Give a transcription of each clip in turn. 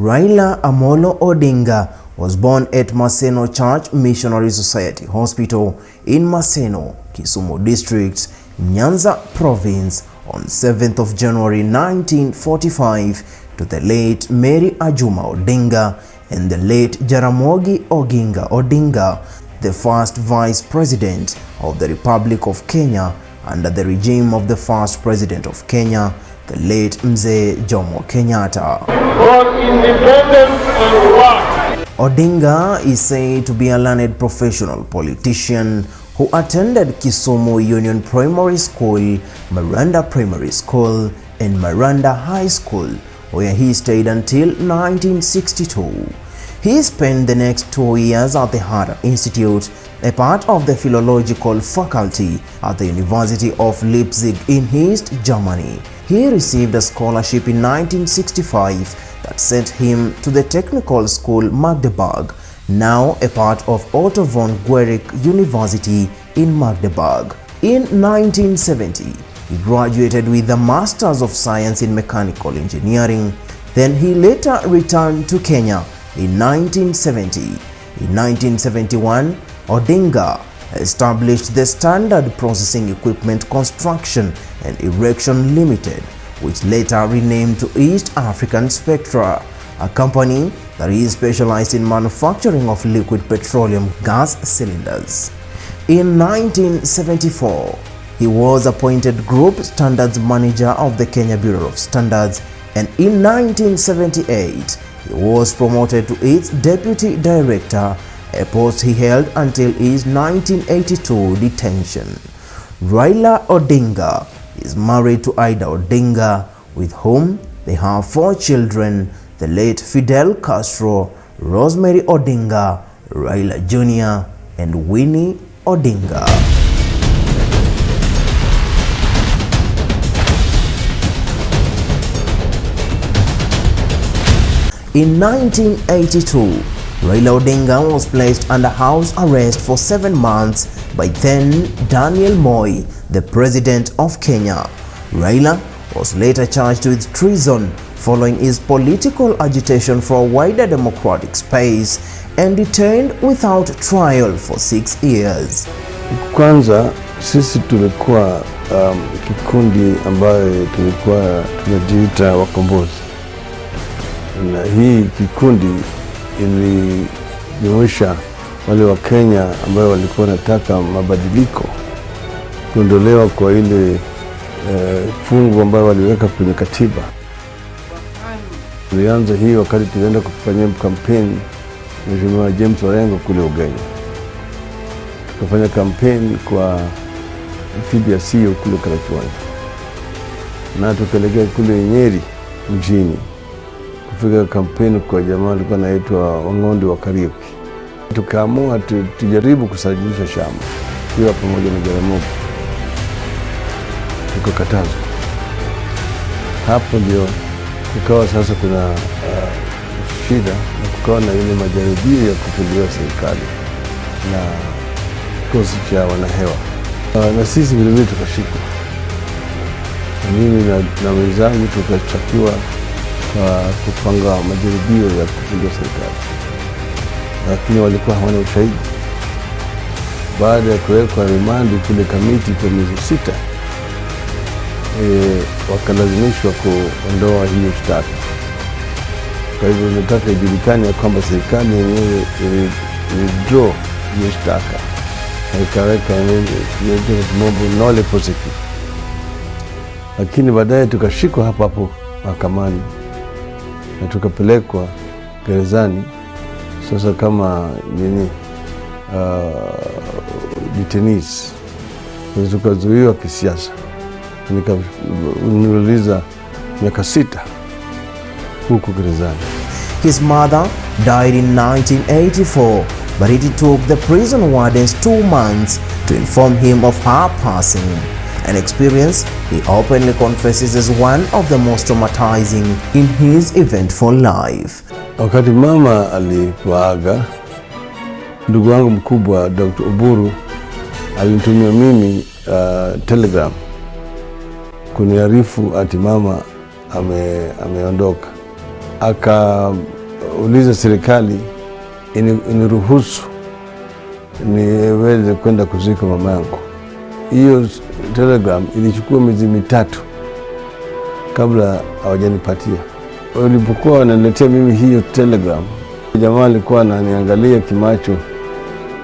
Raila Odinga was born at Maseno Church Missionary Society Hospital in Maseno, Kisumu District, Nyanza Province on 7th of January 1945 to the late Mary Ajuma Odinga and the late Jaramogi Oginga Odinga, the first Vice President of the Republic of Kenya under the regime of the first President of Kenya, the late Mzee Jomo Kenyatta. For independence and work. Odinga is said to be a learned professional politician who attended Kisumu Union Primary School, Maranda Primary School, and Maranda High School, where he stayed until 1962. He spent the next 2 years at the Harder Institute, a part of the philological faculty at the University of Leipzig in East Germany. He received a scholarship in 1965 that sent him to the Technical School Magdeburg, now a part of Otto von Guericke University in Magdeburg. In 1970, he graduated with a Masters of Science in Mechanical Engineering. Then he later returned to Kenya in 1970. In 1971, Odinga established the Standard Processing Equipment Construction and Erection Limited, which later renamed to East African Spectra, a company that is specialized in manufacturing of liquid petroleum gas cylinders. In 1974, he was appointed Group Standards Manager of the Kenya Bureau of Standards, and in 1978, he was promoted to its Deputy Director, a post he held until his 1982 detention. Raila Odinga is married to Ida Odinga, with whom they have 4 children: the late Fidel Castro, Rosemary Odinga, Raila Jr., and Winnie Odinga. In 1982, Raila Odinga was placed under house arrest for 7 months by then Daniel Moi, the President of Kenya. Raila was later charged with treason following his political agitation for a wider democratic space and detained without trial for 6 years. Kwanza sisi tulikuwa kikundi ambayo tulikuwa tunajiita wakombozi, na hii kikundi ilijumuisha wale wa Kenya ambao walikuwa wanataka mabadiliko, kuondolewa kwa ile fungu ambayo waliweka kwenye katiba. Tulianza hii wakati tulienda kufanyia kampeni Mheshimiwa James Orengo kule Ugenya. Tukafanya kampeni kwa fidi ya CEO kule Karachuonyo, na tukaelekea kule Nyeri mjini kufika kampeni kwa jamaa alikuwa anaitwa Wang'ondi wa Kariuki. Tukaamua tujaribu kusajilisha shamba hiyo pamoja na Jaramogi, tukakatazwa. Hapo ndio kukawa sasa kuna shida, na kukawa na ile majaribio ya kupindulia serikali na kikosi cha wanahewa, na sisi vilevile tukashikwa. Mimi na wenzangu tukachakiwa kupanga majaribio ya kupindulia serikali, lakini walikuwa hawana ushahidi. Baada ya kuwekwa rimandi kule kamiti kwa miezi 6, wakalazimishwa kuondoa hiyo shtaka. Kwa hivyo nataka ijulikane ya kwamba serikali yenyewe withdraw hiyo shtaka na ikaweka mambo nole prosecution. Lakini baadaye tukashikwa hapo mahakamani na tukapelekwa gerezani sasa kama detainees. Tukazuiwa kisiasa, nikauliza miaka 6 huko gerezani. His mother died in 1984, but it took the prison wardens 2 months to inform him of her passing, an experience he openly confesses as one of the most traumatizing in his eventful life. Wakati mama alipoaga, ndugu wangu mkubwa Dr. Oburu alinitumia mimi telegram kuniarifu ati mama ameondoka. nikauliza serikali iniruhusu niweze kwenda kuzika mama yangu. Hiyo telegram ilichukua miezi mitatu kabla hawajanipatia. Walipokuwa wananiletea mimi hiyo telegram, jamaa alikuwa ananiangalia kimacho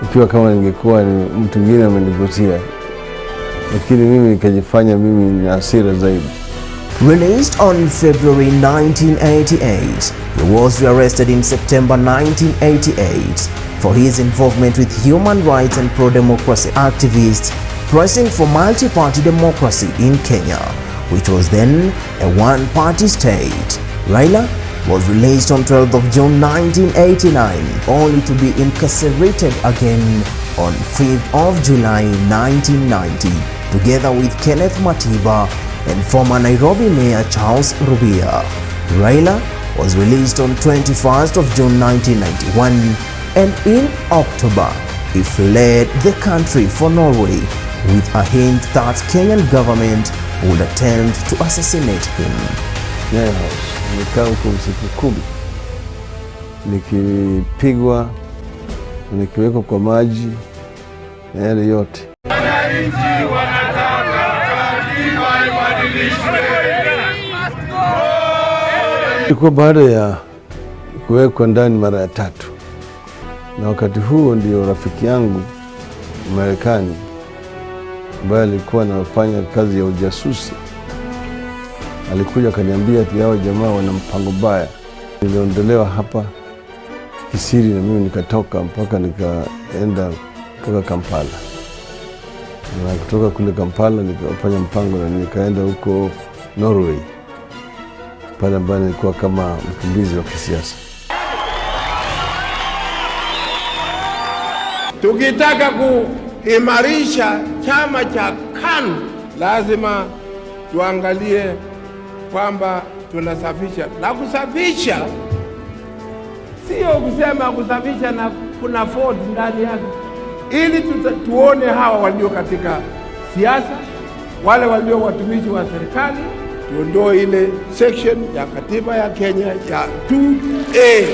ikiwa kama ningekuwa ni mtu mwingine amenivutia, lakini mimi nikajifanya mimi ni hasira zaidi. Released on February 1988, he was rearrested in September 1988 for his involvement with human rights and pro-democracy activists pressing for multi-party democracy in Kenya, which was then a one-party state. Raila was released on 12th of June 1989, only to be incarcerated again on 5th of July 1990, together with Kenneth Matiba and former Nairobi Mayor Charles Rubia. Raila was released on 21st of June 1991, and in October, he fled the country for Norway with a hint that Kenyan government would attempt to assassinate him. Nikaa huko usiku 10 nikipigwa, nikiwekwa kwa maji na yale yote. Ilikuwa baada ya kuwekwa ndani mara ya 3, na wakati huo ndio rafiki yangu Marekani ambaye alikuwa anafanya kazi ya ujasusi alikuja akaniambia ati hao jamaa wana mpango mbaya. Niliondolewa hapa kisiri na mimi nikatoka mpaka nikaenda mpaka Kampala. Na kutoka kule Kampala nikafanya mpango na nikaenda huko Norway, pale ambapo nilikuwa kama mkimbizi wa kisiasa. Tukitaka kuimarisha chama cha KANU lazima tuangalie kwamba tunasafisha. Na kusafisha sio kusema kusafisha na kuna Ford ndani yake, ili tuone hawa walio katika siasa, wale walio watumishi wa serikali, tuondoe ile section ya katiba ya Kenya ya 2A.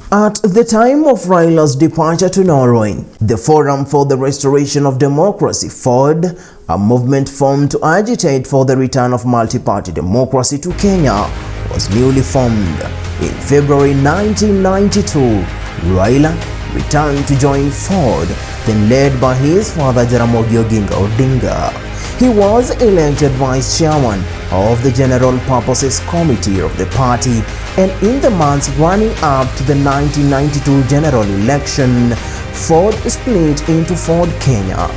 At the time of Raila's departure to Norway, the Forum for the Restoration of Democracy, FORD, a movement formed to agitate for the return of multi-party democracy to Kenya, was newly formed. In February 1992, Raila returned to join FORD, then led by his father Raila Odinga. He was elected vice chairman of the General Purposes Committee of the party, and in the months running up to the 1992 general election, FORD split into FORD Kenya,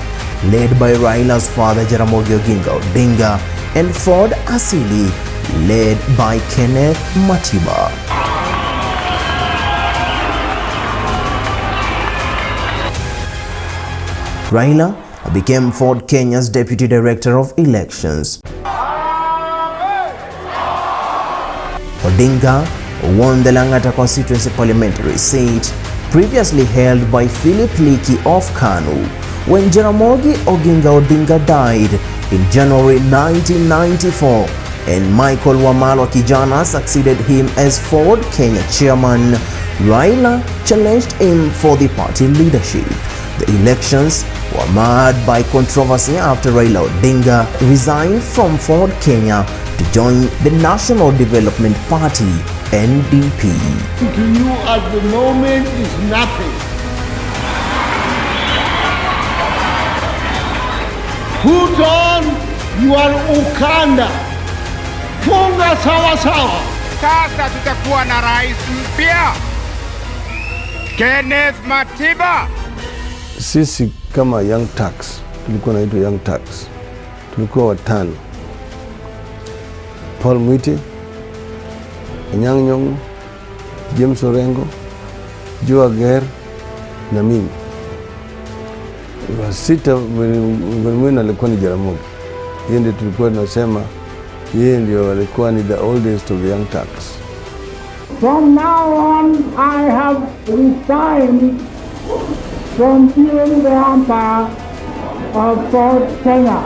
led by Raila's father Jaramogi Oginga Odinga, and FORD Asili, led by Kenneth Matiba. Raila became FORD Kenya's Deputy Director of Elections. Odinga won the Langata constituency parliamentary seat, previously held by Philip Liki of Kanu, when Jaramogi Oginga Odinga died in January 1994, and Michael Wamalwa Kijana succeeded him as FORD Kenya chairman. Raila challenged him for the party leadership. The elections were marred by controversy after Raila Odinga resigned from FORD Kenya to join the National Development Party, NDP. To you at the moment is nothing. Put on your ukanda. Funga sawa sawa. Sasa tutakuwa na rais mpya, Kenneth Matiba. Sisi kama Young Turks, tulikuwa naitwa Young Turks, tulikuwa 5: Paul Mwite, Anyang' Nyong'o, James Orengo, Joe Ager na mimi. Wa sita mwingine alikuwa ni Jaramogi. Yeye ndiye tulikuwa tunasema yeye ndio alikuwa ni the oldest of the Young Turks. From now on, I have resigned from being the empire of FORD Kenya.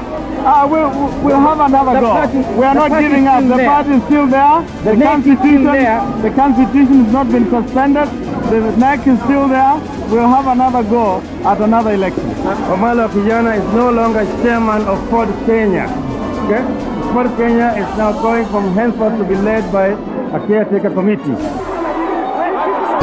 We'll have another go. We are not giving up. The party is still there. The constitution has not been suspended. The NEC is still there. We'll have another go at another election. Omalo Kijana is no longer chairman of Ford Kenya. Okay? Ford Kenya is now going from henceforth to be led by a caretaker committee.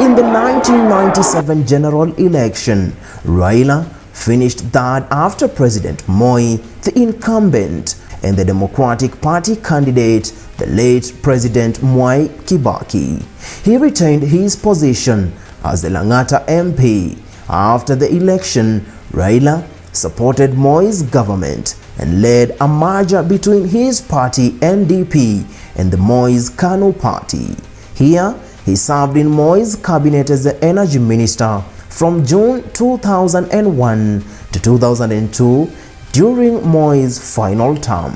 In the 1997 general election, Raila finished third after President Moi, the incumbent, and the Democratic Party candidate, the late President Mwai Kibaki. He retained his position as the Lang'ata MP. After the election, Raila supported Moi's government and led a merger between his party NDP and the Moi's KANU party. Here, he served in Moi's cabinet as the energy minister from June 2001 to 2002 during Moi's final term.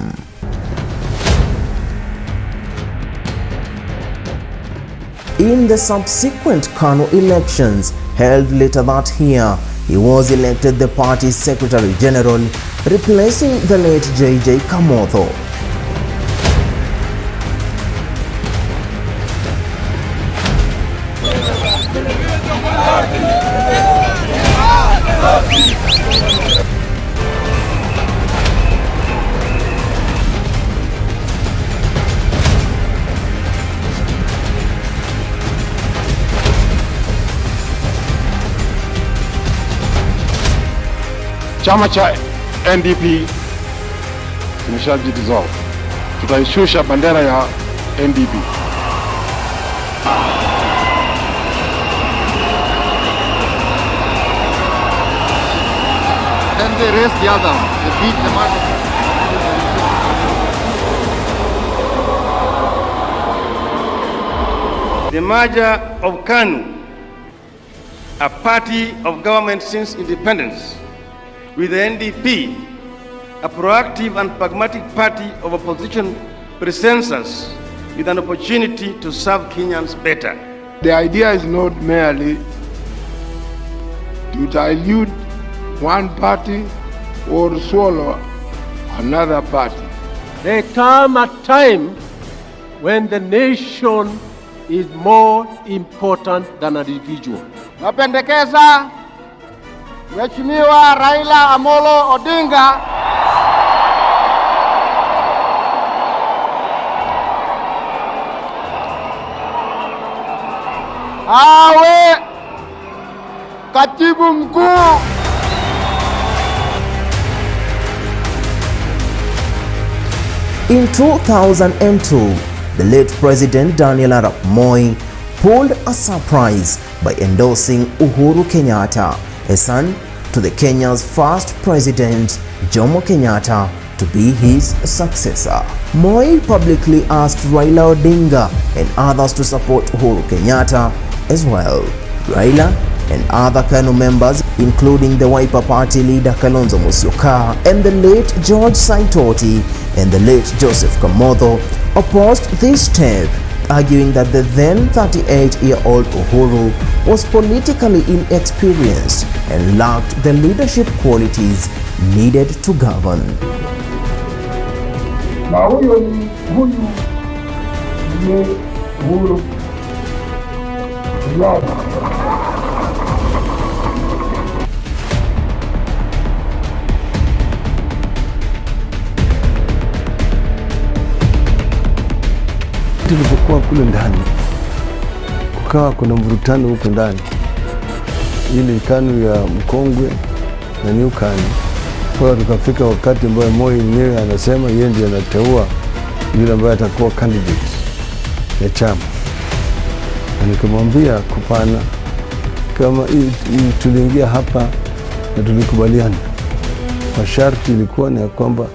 In the subsequent KANU elections held later that year, he was elected the party's Secretary General, replacing the late JJ Kamotho. Chama cha NDP kimeshajidissolve. Tutaishusha bendera ya NDP. Then they raise the other one. They beat the market. The merger of KANU, a party of government since independence, with the NDP, a proactive and pragmatic party of opposition, presents us with an opportunity to serve Kenyans better. The idea is not merely to dilute one party or swallow another party. There come a time when the nation is more important than an individual. Napendekeza Mheshimiwa Raila Amolo Odinga awe katibu mkuu. In 2002, the late President Daniel Arap Moi pulled a surprise by endorsing Uhuru Kenyatta, a son to the Kenya's first president, Jomo Kenyatta, to be his successor. Moi publicly asked Raila Odinga and others to support Uhuru Kenyatta as well. Raila and other KANU members, including the Wiper Party leader Kalonzo Musyoka and the late George Saitoti and the late Joseph Kamotho, opposed this step, arguing that the then 38-year-old Uhuru was politically inexperienced and lacked the leadership qualities needed to govern. Na huyu ni Uhuru Tulipokuwa kule ndani, kukawa kuna mvurutano huko ndani, ile KANU ya mkongwe na new KANU. Kwa tukafika wakati ambao Moi mwenyewe anasema yeye ndiye anateua yule ambaye atakuwa candidate ya chama, na nikamwambia kupana, kama tuliingia hapa na tulikubaliana, masharti ilikuwa ni ya kwamba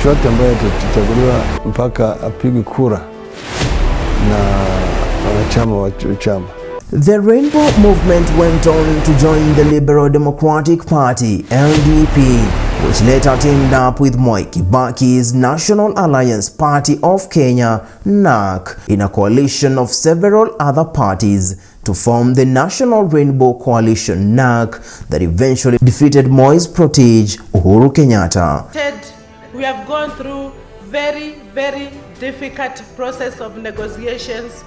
chochote ambaye atachaguliwa mpaka apigwe kura na wanachama wa chama. The Rainbow Movement went on to join the Liberal Democratic Party (LDP), which later teamed up with Mwai Kibaki's National Alliance Party of Kenya (NARC) in a coalition of several other parties to form the National Rainbow Coalition (NARC) that eventually defeated Moi's protege Uhuru Kenyatta. We have gone through very, very difficult process of negotiations.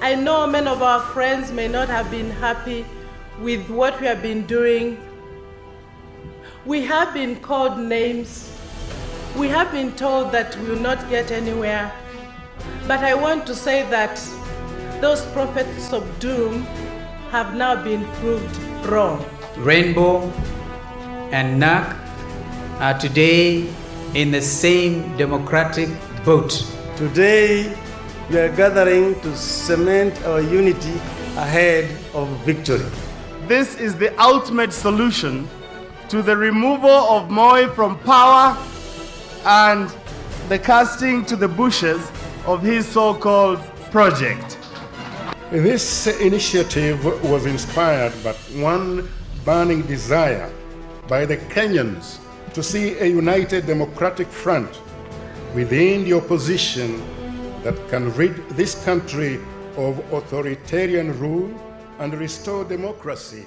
I know many of our friends may not have been happy with what we have been doing. We have been called names. We have been told that we will not get anywhere. But I want to say that those prophets of doom have now been proved wrong. Rainbow and NAC are today in the same democratic boat. Today, we are gathering to cement our unity ahead of victory. This is the ultimate solution to the removal of Moi from power and the casting to the bushes of his so-called project. This initiative was inspired by one burning desire by the Kenyans to see a united democratic front within the opposition that can rid this country of authoritarian rule and restore democracy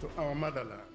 to our motherland.